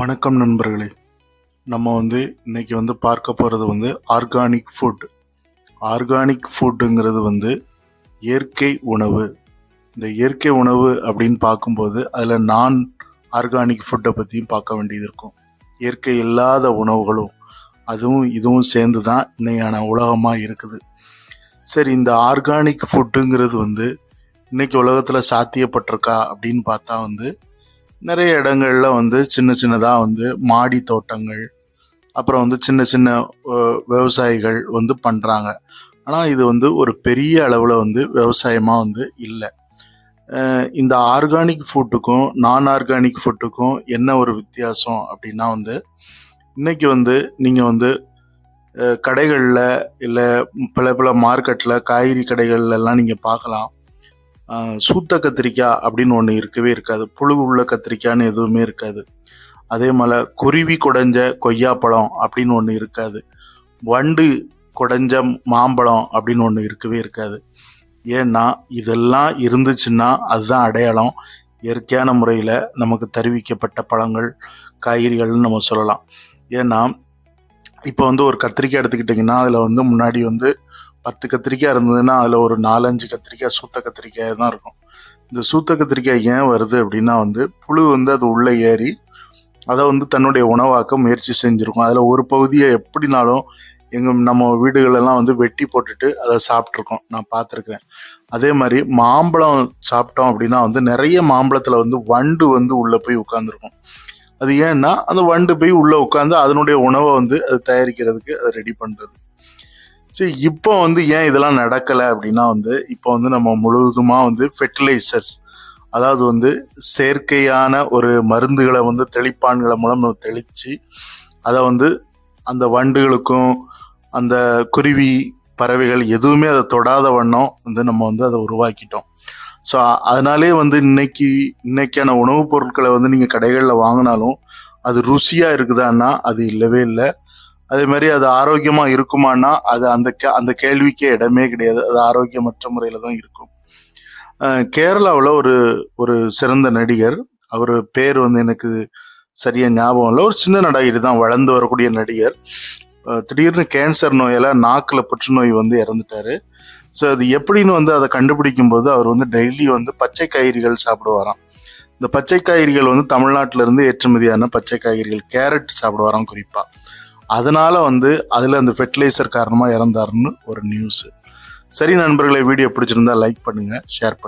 வணக்கம் நண்பர்களே. நம்ம இன்னைக்கு பார்க்க போகிறது ஆர்கானிக் ஃபுட். ஆர்கானிக் ஃபுட்டுங்கிறது இயற்கை உணவு. இந்த இயற்கை உணவு அப்படின்னு பார்க்கும்போது அதில் நான் ஆர்கானிக் ஃபுட்டை பற்றியும் பார்க்க வேண்டியது இருக்கும். இயற்கை இல்லாத உணவுகளும் அதுவும் இதுவும் சேர்ந்து தான் இன்னையான உலகமாக இருக்குது. சரி, இந்த ஆர்கானிக் ஃபுட்டுங்கிறது இன்னைக்கு உலகத்தில் சாத்தியப்பட்டிருக்கா அப்படின்னு பார்த்தா நிறைய இடங்கள்ல சின்ன சின்னதாக மாடி தோட்டங்கள், அப்புறம் சின்ன சின்ன விவசாயிகள் பண்ணுறாங்க. ஆனால் இது ஒரு பெரிய அளவில் விவசாயமாக இல்லை. இந்த ஆர்கானிக் ஃபுட்டுக்கும் நான் ஆர்கானிக் ஃபுட்டுக்கும் என்ன ஒரு வித்தியாசம் அப்படின்னா இன்னைக்கு நீங்கள் கடைகளில் இல்லை பல பல மார்க்கெட்டில் காய்கறி கடைகள்லாம் நீங்கள் பார்க்கலாம். சூத்த கத்திரிக்காய் அப்படின்னு ஒன்று இருக்கவே இருக்காது. புழு உள்ள கத்திரிக்காய்னு எதுவுமே இருக்காது. அதே மாதிரி குருவி குடைஞ்ச கொய்யாப்பழம் அப்படின்னு ஒன்று இருக்காது. வண்டு குடைஞ்ச மாம்பழம் அப்படின்னு ஒன்று இருக்கவே இருக்காது. ஏன்னா இதெல்லாம் இருந்துச்சுன்னா அதுதான் அடையாளம். இயற்கையான முறையில் நமக்கு தெரிவிக்கப்பட்ட பழங்கள், காய்கறிகள்னு நம்ம சொல்லலாம். ஏன்னா இப்போ ஒரு கத்திரிக்காய் எடுத்துக்கிட்டிங்கன்னா அதில் முன்னாடி 10 கத்திரிக்காய் இருந்ததுன்னா அதில் ஒரு 4-5 கத்திரிக்காய் சூத்த கத்திரிக்காய் தான் இருக்கும். இந்த சூத்த கத்திரிக்காய் ஏன் வருது அப்படின்னா புழு அது உள்ளே ஏறி அதை தன்னுடைய உணவாக்க முயற்சி செஞ்சுருக்கும். அதில் ஒரு பகுதியை எப்படினாலும் நம்ம வீடுகளெல்லாம் வெட்டி போட்டுட்டு அதை சாப்பிட்ருக்கோம், நான் பார்த்துருக்கேன். அதே மாதிரி மாம்பழம் சாப்பிட்டோம் அப்படின்னா நிறைய மாம்பழத்தில் வண்டு உள்ளே போய் உட்காந்துருக்கும். அது ஏன்னா அந்த வண்டு போய் உள்ளே உட்காந்து அதனுடைய உணவை அது தயாரிக்கிறதுக்கு அதை ரெடி பண்ணுறது. சரி, இப்போ ஏன் இதெல்லாம் நடக்கலை அப்படின்னா இப்போ நம்ம முழுவதுமாக ஃபெர்டிலைசர்ஸ், அதாவது செயற்கையான ஒரு மருந்துகளை தெளிப்பான்களை மூலம் நம்ம தெளித்து அதை அந்த வண்டுகளுக்கும் அந்த குருவி பறவைகள் எதுவுமே அதை தொடாத வண்ணம் நம்ம அதை உருவாக்கிட்டோம். ஸோ அதனாலே இன்னைக்கான உணவுப் பொருட்களை நீங்கள் கடைகளில் வாங்கினாலும் அது ருசியாக இருக்குதான்னா அது இல்லவே இல்லை. அதே மாதிரி அது ஆரோக்கியமாக இருக்குமானா அது அந்த கேள்விக்கே இடமே கிடையாது. அது ஆரோக்கியமற்ற முறையில் தான் இருக்கும். கேரளாவில் ஒரு சிறந்த நடிகர், அவர் பேர் எனக்கு சரியாக ஞாபகம் இல்லை. ஒரு சின்ன நடிகர் தான், வளர்ந்து வரக்கூடிய நடிகர். திடீர்னு கேன்சர் நோயால் நாக்கில் புற்றுநோய் இறந்துட்டார். ஸோ அது எப்படின்னு அதை கண்டுபிடிக்கும் போது அவர் டெய்லி பச்சை காய்கறிகள் சாப்பிடுவாராம். இந்த பச்சை காய்கறிகள் தமிழ்நாட்டிலேருந்து ஏற்றுமதியான பச்சை காய்கறிகள், கேரட் சாப்பிடுவாராம் குறிப்பாக. அதனால அதில் அந்த ஃபெர்டிலைசர் காரணமாக இறந்தாருன்னு ஒரு நியூஸு. சரி நண்பர்களை, வீடியோ பிடிச்சிருந்தா லைக் பண்ணுங்கள், ஷேர் பண்ணுங்கள்.